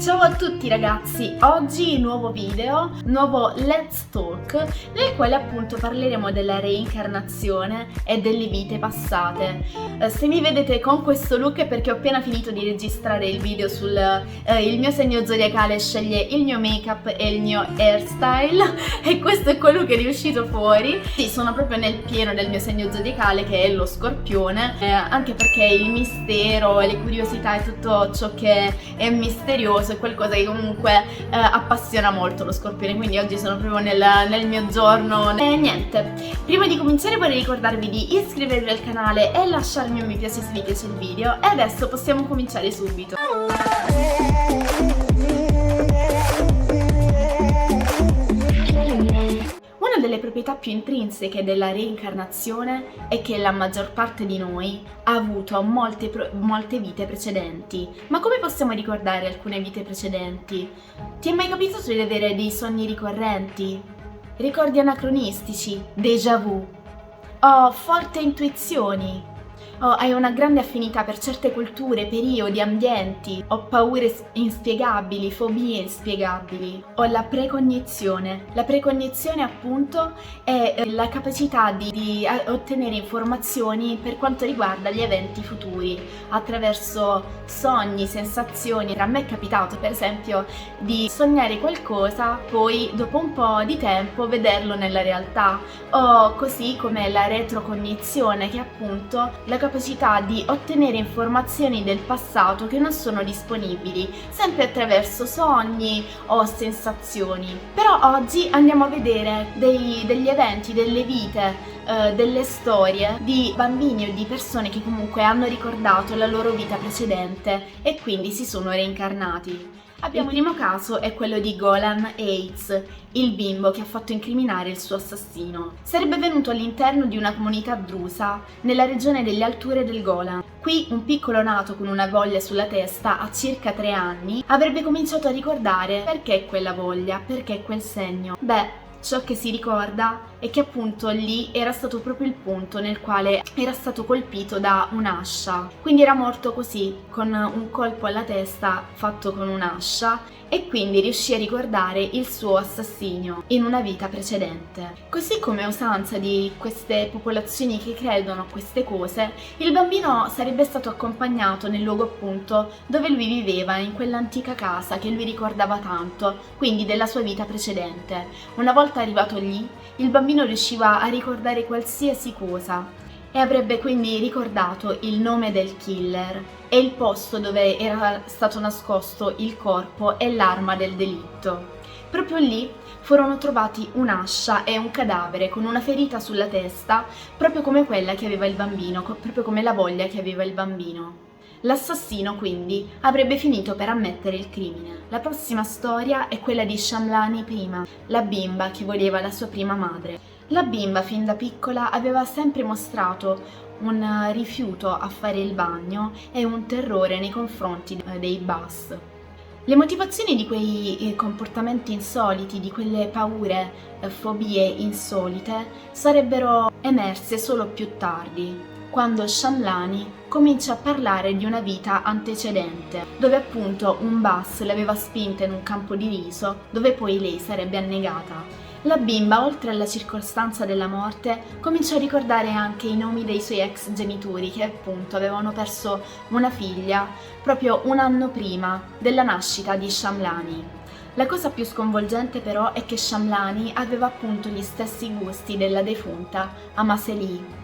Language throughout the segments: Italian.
Ciao a tutti ragazzi, oggi nuovo video, nuovo Let's Talk, nel quale appunto parleremo della reincarnazione e delle vite passate. Se mi vedete con questo look è perché ho appena finito di registrare il video sul il mio segno zodiacale sceglie il mio make-up e il mio hairstyle e questo è quello che è riuscito fuori. Sì, sono proprio nel pieno del mio segno zodiacale che è lo Scorpione, anche perché il mistero, le curiosità e tutto ciò che è misterioso è qualcosa che comunque appassiona molto lo Scorpione, quindi oggi sono proprio nel mio giorno. E niente, prima di cominciare vorrei ricordarvi di iscrivervi al canale e lasciarmi un mi piace se vi piace il video, e adesso possiamo cominciare subito. Una delle proprietà più intrinseche della reincarnazione è che la maggior parte di noi ha avuto molte vite precedenti. Ma come possiamo ricordare alcune vite precedenti? Ti è mai capitato di avere dei sogni ricorrenti? Ricordi anacronistici? Déjà vu? O forti intuizioni? O hai una grande affinità per certe culture, periodi, ambienti, o paure inspiegabili, fobie inspiegabili, o la precognizione. La precognizione appunto è la capacità di ottenere informazioni per quanto riguarda gli eventi futuri attraverso sogni, sensazioni. A me è capitato per esempio di sognare qualcosa, poi dopo un po' di tempo vederlo nella realtà, o così come la retrocognizione, che è appunto la capacità di ottenere informazioni del passato che non sono disponibili, sempre attraverso sogni o sensazioni. Però oggi andiamo a vedere degli eventi, delle vite, delle storie di bambini o di persone che comunque hanno ricordato la loro vita precedente e quindi si sono reincarnati. Il primo caso è quello di Golan Eitz, il bimbo che ha fatto incriminare il suo assassino. Sarebbe venuto all'interno di una comunità drusa nella regione delle alture del Golan. Qui un piccolo nato con una voglia sulla testa a circa 3 anni avrebbe cominciato a ricordare perché quella voglia, perché quel segno. Ciò che si ricorda è che appunto lì era stato proprio il punto nel quale era stato colpito da un'ascia, quindi era morto così, con un colpo alla testa fatto con un'ascia, e quindi riuscì a ricordare il suo assassinio in una vita precedente. Così come è usanza di queste popolazioni che credono a queste cose, il bambino sarebbe stato accompagnato nel luogo appunto dove lui viveva, in quell'antica casa che lui ricordava tanto, quindi della sua vita precedente. Una volta arrivato lì, il bambino riusciva a ricordare qualsiasi cosa e avrebbe quindi ricordato il nome del killer e il posto dove era stato nascosto il corpo e l'arma del delitto. Proprio lì furono trovati un'ascia e un cadavere con una ferita sulla testa, proprio come quella che aveva il bambino, proprio come la voglia che aveva il bambino. L'assassino quindi avrebbe finito per ammettere il crimine. La prossima storia è quella di Shamlani prima, la bimba che voleva la sua prima madre. La bimba fin da piccola aveva sempre mostrato un rifiuto a fare il bagno e un terrore nei confronti dei bus. Le motivazioni di quei comportamenti insoliti, di quelle paure, fobie insolite, sarebbero emerse solo più tardi, quando Shamlani comincia a parlare di una vita antecedente, dove appunto un bus l'aveva spinta in un campo di riso, dove poi lei sarebbe annegata. La bimba, oltre alla circostanza della morte, cominciò a ricordare anche i nomi dei suoi ex genitori che appunto avevano perso una figlia proprio un anno prima della nascita di Shamlani. La cosa più sconvolgente però è che Shamlani aveva appunto gli stessi gusti della defunta Amaseli.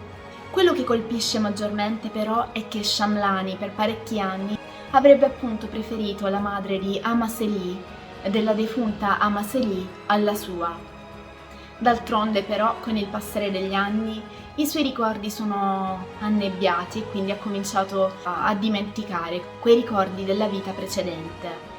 Quello che colpisce maggiormente però è che Shamlani per parecchi anni avrebbe appunto preferito la madre di Amaseli, della defunta Amaseli, alla sua. D'altronde però con il passare degli anni i suoi ricordi sono annebbiati e quindi ha cominciato a dimenticare quei ricordi della vita precedente.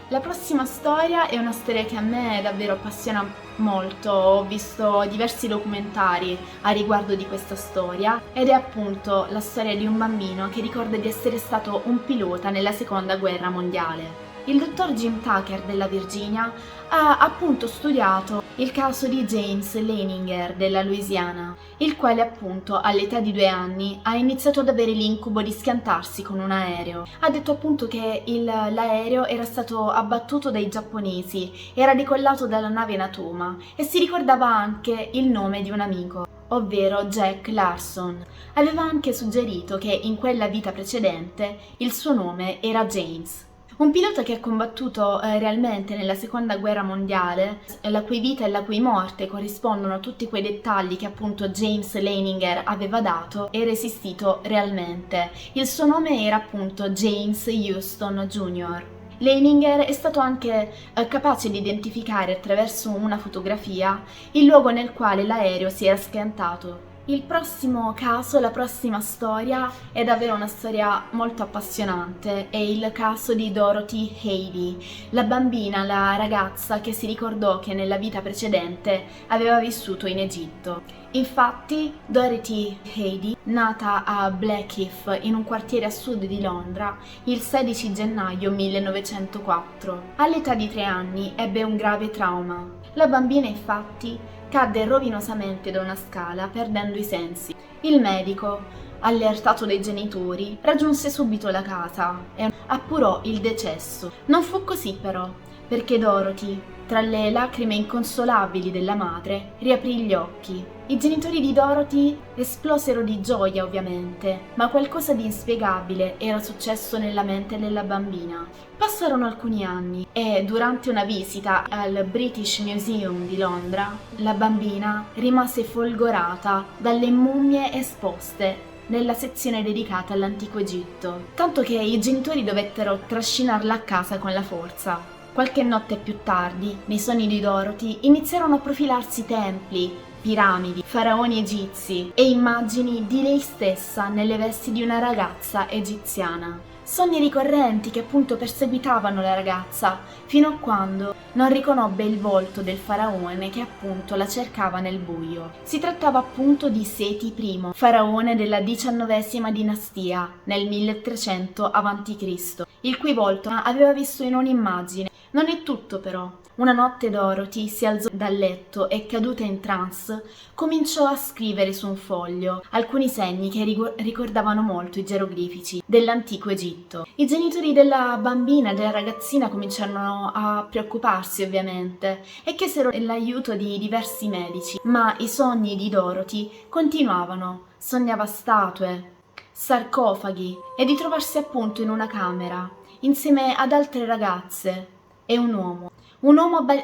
La prossima storia è una storia che a me davvero appassiona molto, ho visto diversi documentari a riguardo di questa storia ed è appunto la storia di un bambino che ricorda di essere stato un pilota nella seconda guerra mondiale. Il dottor Jim Tucker della Virginia ha appunto studiato il caso di James Leininger della Louisiana, il quale appunto all'età di 2 anni ha iniziato ad avere l'incubo di schiantarsi con un aereo. Ha detto appunto che l'aereo era stato abbattuto dai giapponesi, era decollato dalla nave Natoma e si ricordava anche il nome di un amico, ovvero Jack Larson. Aveva anche suggerito che in quella vita precedente il suo nome era James. Un pilota che ha combattuto realmente nella seconda guerra mondiale, la cui vita e la cui morte corrispondono a tutti quei dettagli che appunto James Leininger aveva dato, era esistito realmente. Il suo nome era appunto James Houston Jr. Leininger è stato anche capace di identificare attraverso una fotografia il luogo nel quale l'aereo si era schiantato. Il prossimo caso, la prossima storia è davvero una storia molto appassionante, è il caso di Dorothy Haley, la bambina, la ragazza che si ricordò che nella vita precedente aveva vissuto in Egitto. Infatti Dorothy Haley, nata a Blackheath in un quartiere a sud di Londra il 16 gennaio 1904, all'età di 3 anni ebbe un grave trauma. La bambina infatti cadde rovinosamente da una scala perdendo i sensi. Il medico, allertato dai genitori, raggiunse subito la casa e appurò il decesso. Non fu così però, perché Dorothy, tra le lacrime inconsolabili della madre, riaprì gli occhi. I genitori di Dorothy esplosero di gioia ovviamente, ma qualcosa di inspiegabile era successo nella mente della bambina. Passarono alcuni anni e durante una visita al British Museum di Londra, la bambina rimase folgorata dalle mummie esposte nella sezione dedicata all'antico Egitto, tanto che i genitori dovettero trascinarla a casa con la forza. Qualche notte più tardi, nei sogni di Dorothy, iniziarono a profilarsi templi, piramidi, faraoni egizi e immagini di lei stessa nelle vesti di una ragazza egiziana. Sogni ricorrenti che appunto perseguitavano la ragazza fino a quando non riconobbe il volto del faraone che appunto la cercava nel buio. Si trattava appunto di Seti I, faraone della XIX dinastia nel 1300 a.C., il cui volto aveva visto in un'immagine. Non è tutto però. Una notte Dorothy si alzò dal letto e, caduta in trance, cominciò a scrivere su un foglio alcuni segni che ricordavano molto i geroglifici dell'antico Egitto. I genitori della bambina, della ragazzina, cominciarono a preoccuparsi ovviamente e chiesero l'aiuto di diversi medici, ma i sogni di Dorothy continuavano. Sognava statue, sarcofagi e di trovarsi appunto in una camera insieme ad altre ragazze e un uomo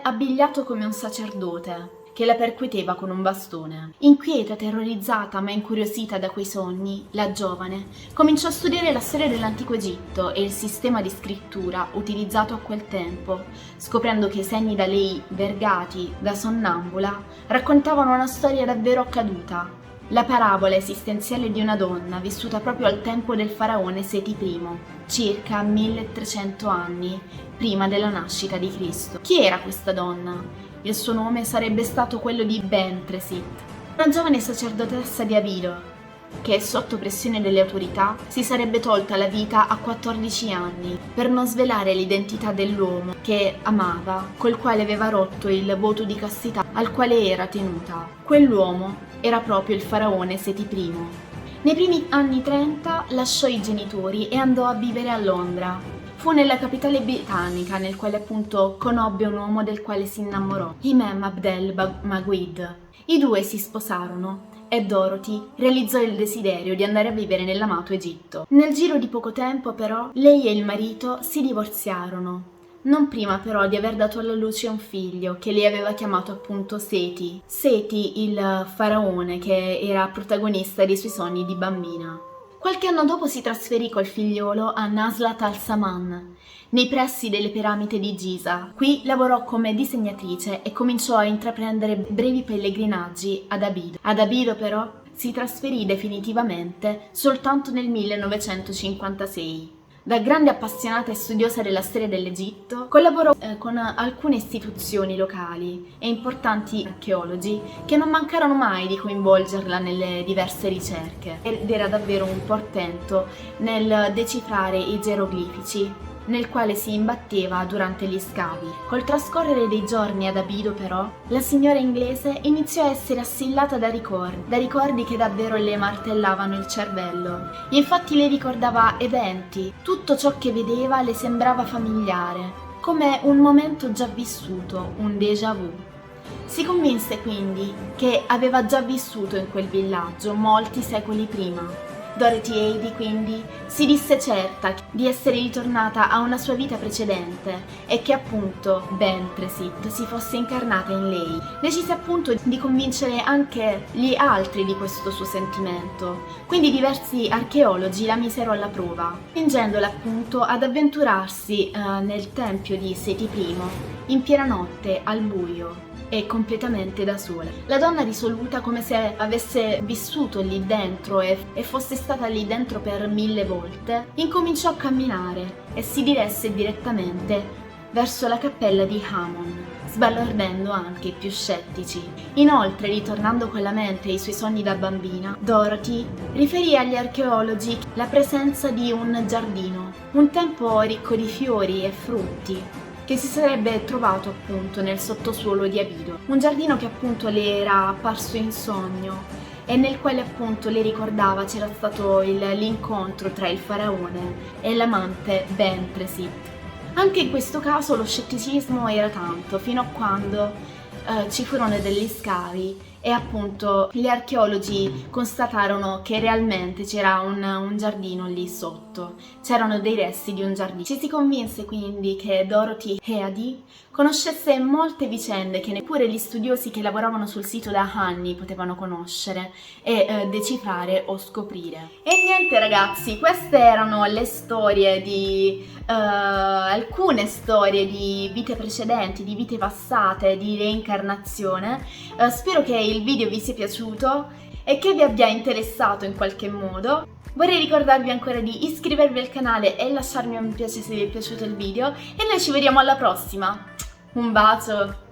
abbigliato come un sacerdote che la percuoteva con un bastone. Inquieta, terrorizzata ma incuriosita da quei sogni, la giovane cominciò a studiare la storia dell'antico Egitto e il sistema di scrittura utilizzato a quel tempo, scoprendo che i segni da lei vergati da sonnambula raccontavano una storia davvero accaduta, la parabola esistenziale di una donna vissuta proprio al tempo del faraone Seti I, circa 1300 anni prima della nascita di Cristo. Chi era questa donna? Il suo nome sarebbe stato quello di Bentresit, una giovane sacerdotessa di Abido, che sotto pressione delle autorità si sarebbe tolta la vita a 14 anni per non svelare l'identità dell'uomo che amava, col quale aveva rotto il voto di castità al quale era tenuta. Quell'uomo era proprio il faraone Seti I. Nei primi anni 30 lasciò i genitori e andò a vivere a Londra. Fu nella capitale britannica nel quale appunto conobbe un uomo del quale si innamorò, Imam Abdel Maguid. I due si sposarono e Dorothy realizzò il desiderio di andare a vivere nell'amato Egitto. Nel giro di poco tempo però lei e il marito si divorziarono, non prima però di aver dato alla luce un figlio che lei aveva chiamato appunto Seti, il faraone che era protagonista dei suoi sogni di bambina. Qualche anno dopo si trasferì col figliolo a Naslat al-Saman, nei pressi delle piramidi di Giza. Qui lavorò come disegnatrice e cominciò a intraprendere brevi pellegrinaggi ad Abido. Ad Abido però si trasferì definitivamente soltanto nel 1956. Da grande appassionata e studiosa della storia dell'Egitto, collaborò con alcune istituzioni locali e importanti archeologi che non mancarono mai di coinvolgerla nelle diverse ricerche ed era davvero un portento nel decifrare i geroglifici nel quale si imbatteva durante gli scavi. Col trascorrere dei giorni ad Abido, però, la signora inglese iniziò a essere assillata da ricordi che davvero le martellavano il cervello. Infatti le ricordava eventi, tutto ciò che vedeva le sembrava familiare, come un momento già vissuto, un déjà vu. Si convinse quindi che aveva già vissuto in quel villaggio molti secoli prima. Dorothy Heady quindi si disse certa di essere ritornata a una sua vita precedente e che appunto Bentresit si fosse incarnata in lei. Decise appunto di convincere anche gli altri di questo suo sentimento, quindi diversi archeologi la misero alla prova, spingendola appunto ad avventurarsi nel tempio di Seti I in piena notte al buio e completamente da sola. La donna risoluta, come se avesse vissuto lì dentro e fosse stata lì dentro per 1000 volte, incominciò a camminare e si diresse direttamente verso la cappella di Hammon, sbalordendo anche i più scettici. Inoltre, ritornando con la mente ai suoi sogni da bambina, Dorothy riferì agli archeologi la presenza di un giardino, un tempo ricco di fiori e frutti, che si sarebbe trovato appunto nel sottosuolo di Abido. Un giardino che appunto le era apparso in sogno e nel quale appunto le ricordava c'era stato l'incontro tra il faraone e l'amante Bentresit. Anche in questo caso lo scetticismo era tanto, fino a quando ci furono degli scavi e appunto gli archeologi constatarono che realmente c'era un giardino lì sotto, c'erano dei resti di un giardino. Ci si convinse quindi che Dorothy Heady conoscesse molte vicende che neppure gli studiosi che lavoravano sul sito da anni potevano conoscere e decifrare o scoprire. E niente ragazzi, queste erano le storie di alcune storie di vite precedenti, di vite passate, di reincarnazione. Spero che il video vi sia piaciuto e che vi abbia interessato in qualche modo. Vorrei ricordarvi ancora di iscrivervi al canale e lasciarmi un mi piace se vi è piaciuto il video e noi ci vediamo alla prossima. Un bacio!